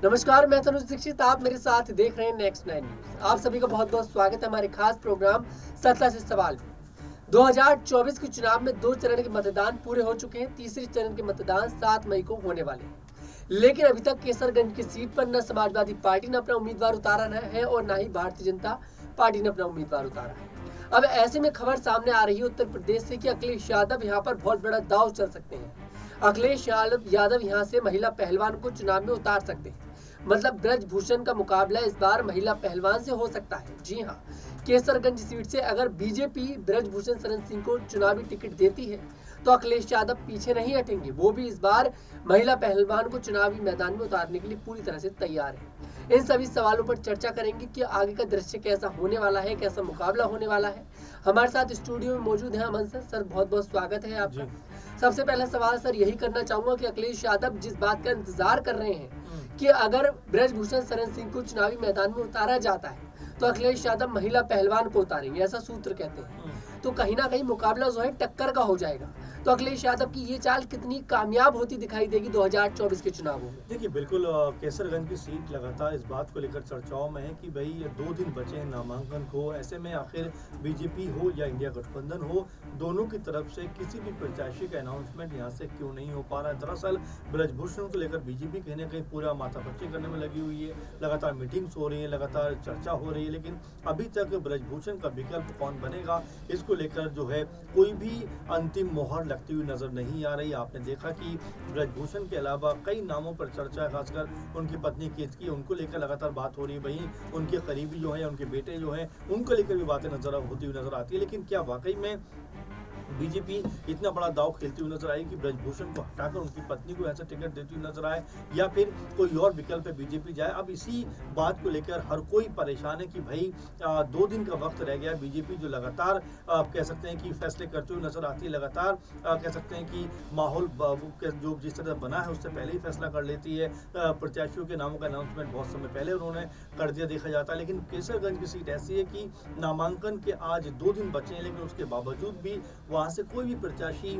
नमस्कार, मैं तनुज दीक्षित। आप मेरे साथ देख रहे हैं नेक्स्ट 9 न्यूज। आप सभी का बहुत बहुत स्वागत है हमारे खास प्रोग्राम सत्ता से सवाल में। 2024 के चुनाव में 2 चरण के मतदान पूरे हो चुके हैं। तीसरे चरण के मतदान 7 मई को होने वाले हैं, लेकिन अभी तक केसरगंज की सीट पर न समाजवादी पार्टी ने अपना उम्मीदवार उतारा है और न ही भारतीय जनता पार्टी ने अपना उम्मीदवार उतारा है। अब ऐसे में खबर सामने आ रही है उत्तर प्रदेश से कि अखिलेश यादव यहाँ पर बहुत बड़ा दांव चल सकते हैं। अखिलेश यादव यहाँ से महिला पहलवान को चुनाव में उतार सकते हैं। मतलब ब्रजभूषण का मुकाबला इस बार महिला पहलवान से हो सकता है। जी हाँ, केसरगंज सीट से अगर बीजेपी ब्रजभूषण शरण सिंह को चुनावी टिकट देती है तो अखिलेश यादव पीछे नहीं हटेंगे। वो भी इस बार महिला पहलवान को चुनावी मैदान में उतारने के लिए पूरी तरह से तैयार है। इन सभी सवालों पर चर्चा करेंगे कि आगे का दृश्य कैसा होने वाला है, कैसा मुकाबला होने वाला है। हमारे साथ स्टूडियो में मौजूद है अमन सर। बहुत बहुत स्वागत है आपका। सबसे पहला सवाल सर यही करना चाहूंगा कि अखिलेश यादव जिस बात का इंतजार कर रहे हैं कि अगर ब्रजभूषण शरण सिंह को चुनावी मैदान में उतारा जाता है तो अखिलेश यादव महिला पहलवान को उतारेंगे, ऐसा सूत्र कहते हैं। तो कहीं ना कहीं मुकाबला जो है टक्कर का हो जाएगा। तो अखिलेश यादव की ये चाल कितनी कामयाब होती दिखाई देगी 2024 के चुनावों में? देखिए, बिल्कुल केसरगंज की सीट लगातार इस बात को लेकर चर्चाओं में है कि भाई ये 2 दिन बचे हैं नामांकन को। ऐसे में आखिर बीजेपी हो या इंडिया गठबंधन हो, दोनों की तरफ से किसी भी प्रत्याशी का अनाउंसमेंट यहाँ से क्यों नहीं हो पा रहा है। दरअसल ब्रजभूषण को लेकर बीजेपी कहीं ना कहीं पूरा माथापच्ची करने में लगी हुई है। लगातार मीटिंग्स हो रही है, लगातार चर्चा हो रही है, लेकिन अभी तक ब्रजभूषण का विकल्प कौन बनेगा इसको लेकर जो है कोई भी अंतिम मोहर लगती हुई नजर नहीं आ रही। आपने देखा कि ब्रजभूषण के अलावा कई नामों पर चर्चा, खासकर उनकी पत्नी केतकी, उनको लेकर लगातार बात हो रही है। वहीं उनके करीबी जो है, उनके बेटे जो हैं, उनको लेकर भी बातें होती हुई नजर आती है। लेकिन क्या वाकई में बीजेपी इतना बड़ा दाव खेलती हुई नजर आई कि ब्रजभूषण को हटाकर उनकी पत्नी को ऐसा टिकट देती हुई नजर आए, या फिर कोई और विकल्प पे बीजेपी जाए? अब इसी बात को लेकर हर कोई परेशान है कि भाई 2 दिन का वक्त रह गया। बीजेपी जो लगातार कह सकते हैं कि फैसले करते हुए नजर आती है, लगातार कह सकते हैं कि माहौल जो जिस तरह बना है उससे पहले ही फैसला कर लेती है। प्रत्याशियों के नामों का अनाउंसमेंट बहुत समय पहले उन्होंने कर दिया देखा जाता है। लेकिन केसरगंज की सीट ऐसी है कि नामांकन के आज 2 दिन बचे हैं, लेकिन उसके बावजूद भी वहां से कोई भी प्रत्याशी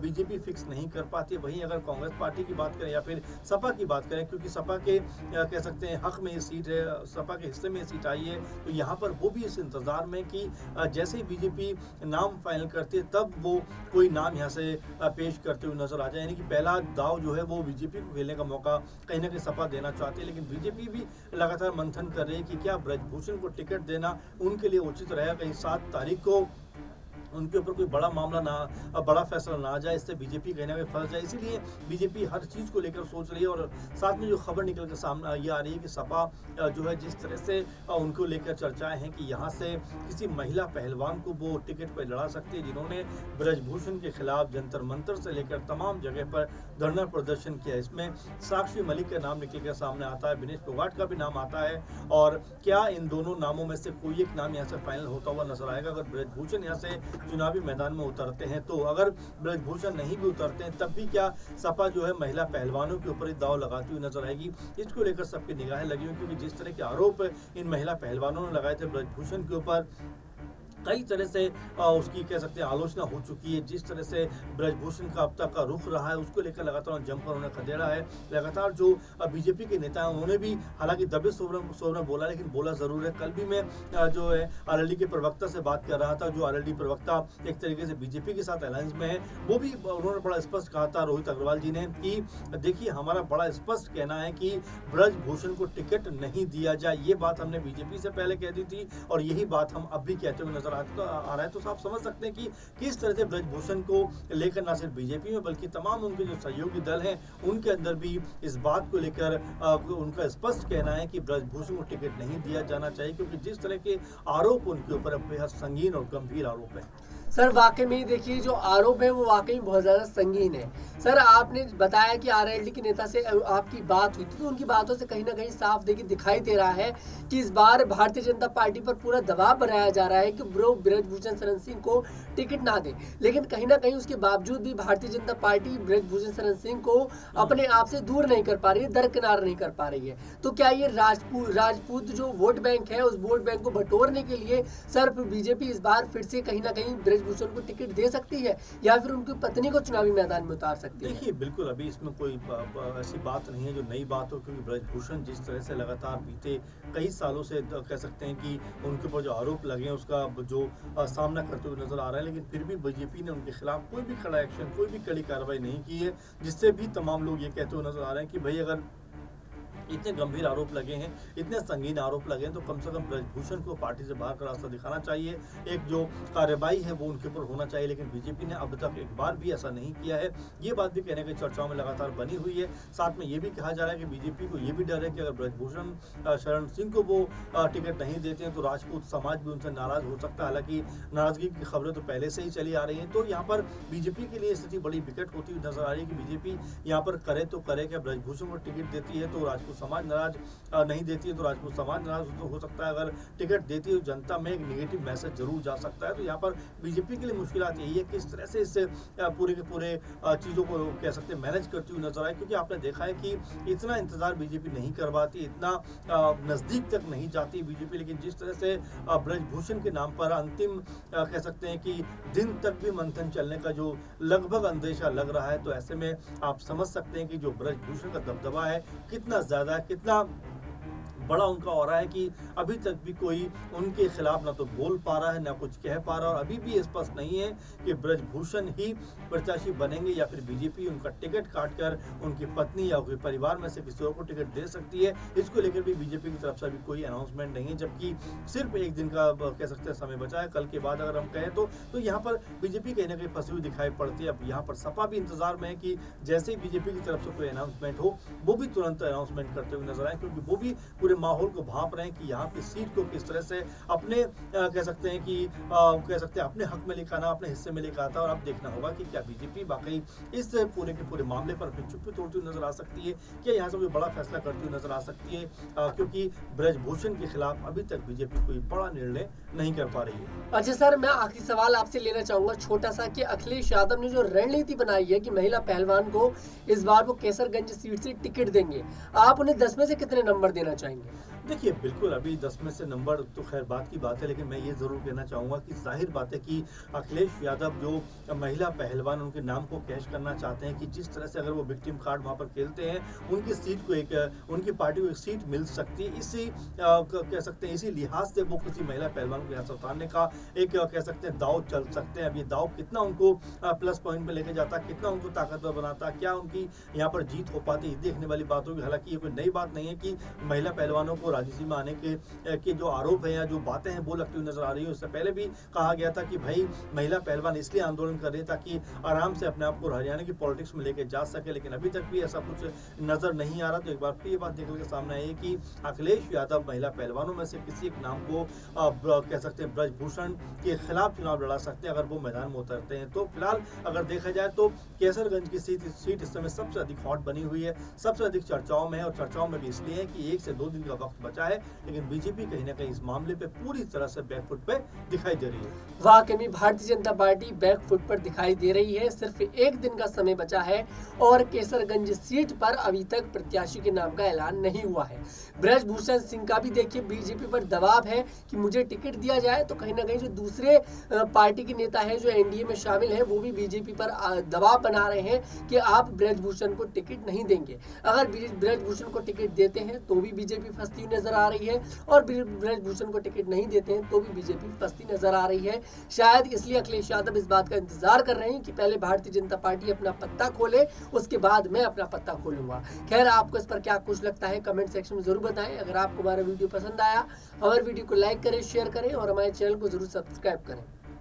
बीजेपी फिक्स नहीं कर पाती। वहीं अगर कांग्रेस पार्टी की बात करें या फिर सपा की बात करें, क्योंकि सपा के कह सकते हैं हक में ये सीट है, सपा के हिस्से में ये सीट आई है, तो यहाँ पर वो भी इस इंतजार में कि जैसे ही बीजेपी नाम फाइनल करती है तब वो कोई नाम यहाँ से पेश करते हुए नजर आ जाए। यानी कि पहला दाव जो है वो बीजेपी को खेलने का मौका कहीं ना कहीं सपा देना चाहती है। लेकिन बीजेपी भी लगातार मंथन कर रही है कि क्या ब्रजभूषण को टिकट देना उनके लिए उचित रहेगा। कहीं 7 तारीख को उनके ऊपर कोई बड़ा मामला ना, बड़ा फैसला ना आ जाए, इससे बीजेपी कहीं ना कहीं फंस जाए। इसीलिए बीजेपी हर चीज़ को लेकर सोच रही है। और साथ में जो खबर निकल कर सामने ये आ रही है कि सपा जो है जिस तरह से उनको लेकर चर्चाएं हैं कि यहाँ से किसी महिला पहलवान को वो टिकट पर लड़ा सकती है, जिन्होंने ब्रजभूषण के खिलाफ जंतर मंतर से लेकर तमाम जगह पर धरना प्रदर्शन किया। इसमें साक्षी मलिक का नाम निकल कर सामने आता है, विनेश फोगाट का भी नाम आता है। और क्या इन दोनों नामों में से कोई एक नाम यहाँ से फाइनल होता हुआ नजर आएगा अगर ब्रजभूषण यहाँ से चुनावी मैदान में उतरते हैं? तो अगर ब्रजभूषण नहीं भी उतरते हैं तब भी क्या सपा जो है महिला पहलवानों के ऊपर ही दाव लगाती हुई नजर आएगी? इसको लेकर सबकी निगाहें लगी हुई, क्योंकि जिस तरह के आरोप इन महिला पहलवानों ने लगाए थे ब्रजभूषण के ऊपर, कई तरह से उसकी कह सकते हैं आलोचना हो चुकी है। जिस तरह से ब्रजभूषण का अब तक का रुख रहा है उसको लेकर लगातार जमकर उन्हें खदेड़ा है। लगातार जो बीजेपी के नेता हैं उन्होंने भी हालांकि दबे सोवरन बोला, लेकिन बोला जरूर है। कल भी मैं जो है आरएलडी के प्रवक्ता से बात कर रहा था, जो आरएलडी प्रवक्ता एक तरीके से बीजेपी के साथ अलायंस में है, वो भी उन्होंने बड़ा स्पष्ट कहा था, रोहित अग्रवाल जी ने, कि देखिए हमारा बड़ा स्पष्ट कहना है कि ब्रजभूषण को टिकट नहीं दिया जाए। ये बात हमने बीजेपी से पहले कह दी थी और यही बात हम अब भी कहते हुए नजर आ रहा है। तो आप समझ सकते हैं कि किस तरह से ब्रजभूषण को लेकर ना सिर्फ बीजेपी में बल्कि तमाम उनके जो सहयोगी दल हैं उनके अंदर भी इस बात को लेकर उनका स्पष्ट कहना है कि ब्रजभूषण को टिकट नहीं दिया जाना चाहिए, क्योंकि जिस तरह के आरोप उनके ऊपर बेहद संगीन और गंभीर आरोप है। सर वाकई में देखिए जो आरोप है वो वाकई बहुत ज़्यादा संगीन है। सर आपने बताया कि आरएलडी के नेता से आपकी बात हुई थी, तो उनकी बातों से कहीं ना कहीं साफ देखिए दिखाई दे रहा है कि इस बार भारतीय जनता पार्टी पर पूरा दबाव बनाया जा रहा है कि ब्रजभूषण शरण सिंह को टिकट ना दे। लेकिन कहीं ना कहीं उसके बावजूद भी भारतीय जनता पार्टी ब्रजभूषण शरण सिंह को अपने आप से दूर नहीं कर पा रही है, दरकिनार नहीं कर पा रही है। तो क्या ये राजपूत जो वोट बैंक है उस वोट बैंक को बटोरने के लिए सर बीजेपी इस बार फिर से कहीं ना कहीं ब्रजभूषण को टिकट दे सकती है या फिर उनकी पत्नी को चुनावी मैदान में उतार सकती है? देखिए, बिल्कुल अभी इसमें कोई ऐसी बात नहीं है जो नई बात हो, क्योंकि ब्रजभूषण जिस तरह से लगातार बीते कई सालों से कह सकते हैं कि उनके ऊपर जो आरोप लगे हैं उसका जो सामना करते हुए नजर आ रहा है, लेकिन फिर भी बीजेपी ने उनके खिलाफ कोई भी खड़ा एक्शन, कोई भी कड़ी कार्रवाई नहीं की है, जिससे भी तमाम लोग ये कहते हुए नजर आ रहे हैं कि भाई अगर इतने गंभीर आरोप लगे हैं, इतने संगीन आरोप लगे हैं, तो कम से कम ब्रजभूषण को पार्टी से बाहर का रास्ता दिखाना चाहिए। एक जो कार्रवाई है वो उनके ऊपर होना चाहिए, लेकिन बीजेपी ने अब तक एक बार भी ऐसा नहीं किया है। ये बात भी कहने की चर्चाओं में लगातार बनी हुई है। साथ में ये भी कहा जा रहा है कि बीजेपी को ये भी डर है कि अगर ब्रजभूषण शरण सिंह को वो टिकट नहीं देते हैं तो राजपूत समाज भी उनसे नाराज हो सकता है। हालांकि नाराजगी की खबरें तो पहले से ही चली आ रही हैं, तो यहाँ पर बीजेपी के लिए स्थिति बड़ी विकट होती हुई नजर आ रही है कि बीजेपी यहाँ पर करे तो करे क्या, ब्रजभूषण को टिकट देती है तो राजपूत समाज नाराज, नहीं देती है तो राजपूत समाज नाराज हो सकता है, अगर टिकट देती है तो जनता में एक नेगेटिव मैसेज जरूर जा सकता है। तो यहाँ पर बीजेपी के लिए मुश्किल यही है कि इस तरह से इससे पूरे के पूरे चीज़ों को कह सकते हैं मैनेज करती हुई नजर आए, क्योंकि आपने देखा है कि इतना इंतजार बीजेपी नहीं करवाती, इतना नज़दीक तक नहीं जाती बीजेपी, लेकिन जिस तरह से ब्रजभूषण के नाम पर अंतिम कह सकते हैं कि दिन तक भी मंथन चलने का जो लगभग अंदेशा लग रहा है, तो ऐसे में आप समझ सकते हैं कि जो ब्रजभूषण का दबदबा है कितना ज़्यादा, कितना बड़ा उनका हो रहा है कि अभी तक भी कोई उनके खिलाफ ना तो बोल पा रहा है ना कुछ कह पा रहा है, और अभी भी स्पष्ट नहीं है कि ब्रजभूषण ही प्रत्याशी बनेंगे या फिर बीजेपी उनका टिकट काटकर उनकी पत्नी या उनके परिवार में से किसी और को टिकट दे सकती है। इसको लेकर भी बीजेपी की तरफ से अभी कोई अनाउंसमेंट नहीं है, जबकि सिर्फ एक दिन का कह सकते हैं समय बचा है। कल के बाद अगर हम कहें तो यहाँ पर बीजेपी कहीं ना कहीं फंसी हुई दिखाई पड़ती है। अब यहाँ पर सपा भी इंतजार में है कि जैसे ही बीजेपी की तरफ से कोई अनाउंसमेंट हो वो भी तुरंत अनाउंसमेंट करते हुए नजर आए, क्योंकि वो भी पूरे माहौल को भांप रहे हैं कि यहाँ की सीट को किस तरह से अपने कह सकते हैं कि कह सकते हैं अपने हक में लेकर आना, अपने हिस्से में लेकर आता। और अब देखना होगा कि क्या बीजेपी वाकई इस पूरे के पूरे मामले पर अपनी चुप्पी तोड़ती हुई नजर आ सकती है, क्या यहाँ से कोई बड़ा फैसला करती हुई नजर आ सकती है, क्योंकि ब्रजभूषण के खिलाफ अभी तक बीजेपी कोई बड़ा निर्णय नहीं कर पा रही है। अच्छा सर, मैं आखिरी सवाल आपसे लेना चाहूंगा छोटा सा, कि अखिलेश यादव ने जो रणनीति बनाई है कि महिला पहलवान को इस बार वो केसरगंज सीट से टिकट देंगे, आप उन्हें 10 में से कितने नंबर देना चाहेंगे? देखिए, बिल्कुल अभी 10 में से नंबर तो खैर बात की बात है, लेकिन मैं ये ज़रूर कहना चाहूँगा कि जाहिर बात है कि अखिलेश यादव जो महिला पहलवान उनके नाम को कैश करना चाहते हैं, कि जिस तरह से अगर वो विक्टिम कार्ड वहाँ पर खेलते हैं उनकी सीट को उनकी पार्टी को एक सीट मिल सकती है। इसी कह सकते हैं इसी लिहाज से वो किसी महिला पहलवान को यहाँ से उतारने का एक कह सकते हैं दाव चल सकते हैं। अब ये दाव कितना उनको प्लस पॉइंट पे लेके जाता, कितना उनको ताकतवर बनाता, क्या उनकी यहाँ पर जीत हो पाती, ये देखने वाली बात होगी। हालांकि ये कोई नई बात नहीं है कि महिला पहलवानों को राजनीति में आने के जो आरोप है या जो बातें हैं वो लगती हुई नजर आ रही है। उससे पहले भी कहा गया था कि भाई महिला पहलवान इसलिए आंदोलन कर रहे हैं ताकि आराम से अपने आप को हरियाणा की पॉलिटिक्स में लेके जा सके, लेकिन अभी तक भी ऐसा कुछ नजर नहीं आ रहा। तो एक बार फिर ये बात निकल के सामने आई है कि अखिलेश यादव महिला पहलवानों में से किसी एक नाम को कह सकते हैं ब्रजभूषण के खिलाफ चुनाव लड़ा सकते हैं अगर वो मैदान में उतरते हैं। तो फिलहाल अगर देखा जाए तो केसरगंज की सीट इस समय सबसे अधिक हॉट बनी हुई है, सबसे अधिक चर्चाओं में है, और चर्चाओं में भी इसलिए है कि 1 से 2 दिन का वक्त बचा है, लेकिन बीजेपी कहीं ना कहीं इस मामले पे पूरी तरह से बैकफुट पे दिखाई दे रही है। वाकई में भारतीय जनता पार्टी बैकफुट पर दिखाई दे रही है। सिर्फ 1 दिन का समय बचा है और केसरगंज सीट पर अभी तक प्रत्याशी के नाम का ऐलान नहीं हुआ है। ब्रजभूषण सिंह का भी देखिए बीजेपी पर दबाव है कि मुझे टिकट दिया जाए, तो कहीं ना कहीं जो दूसरे पार्टी के नेता है जो एनडीए में शामिल है वो भी बीजेपी पर दबाव बना रहे हैं कि आप ब्रजभूषण को टिकट नहीं देंगे। अगर ब्रजभूषण को टिकट देते हैं तो भी बीजेपी फंसती हुई नजर आ रही है, और ब्रजभूषण को टिकट नहीं देते हैं तो भी बीजेपी फंसती नजर आ रही है। शायद इसलिए अखिलेश यादव इस बात का इंतजार कर रहे हैं कि पहले भारतीय जनता पार्टी अपना पत्ता खोले, उसके बाद मैं अपना पत्ता खोलूंगा। खैर, आपको इस पर क्या कुछ लगता है कमेंट सेक्शन में जरूर बताएं। अगर आपको हमारा वीडियो पसंद आया, हमारे वीडियो को लाइक करें, शेयर करें और हमारे चैनल को जरूर सब्सक्राइब करें।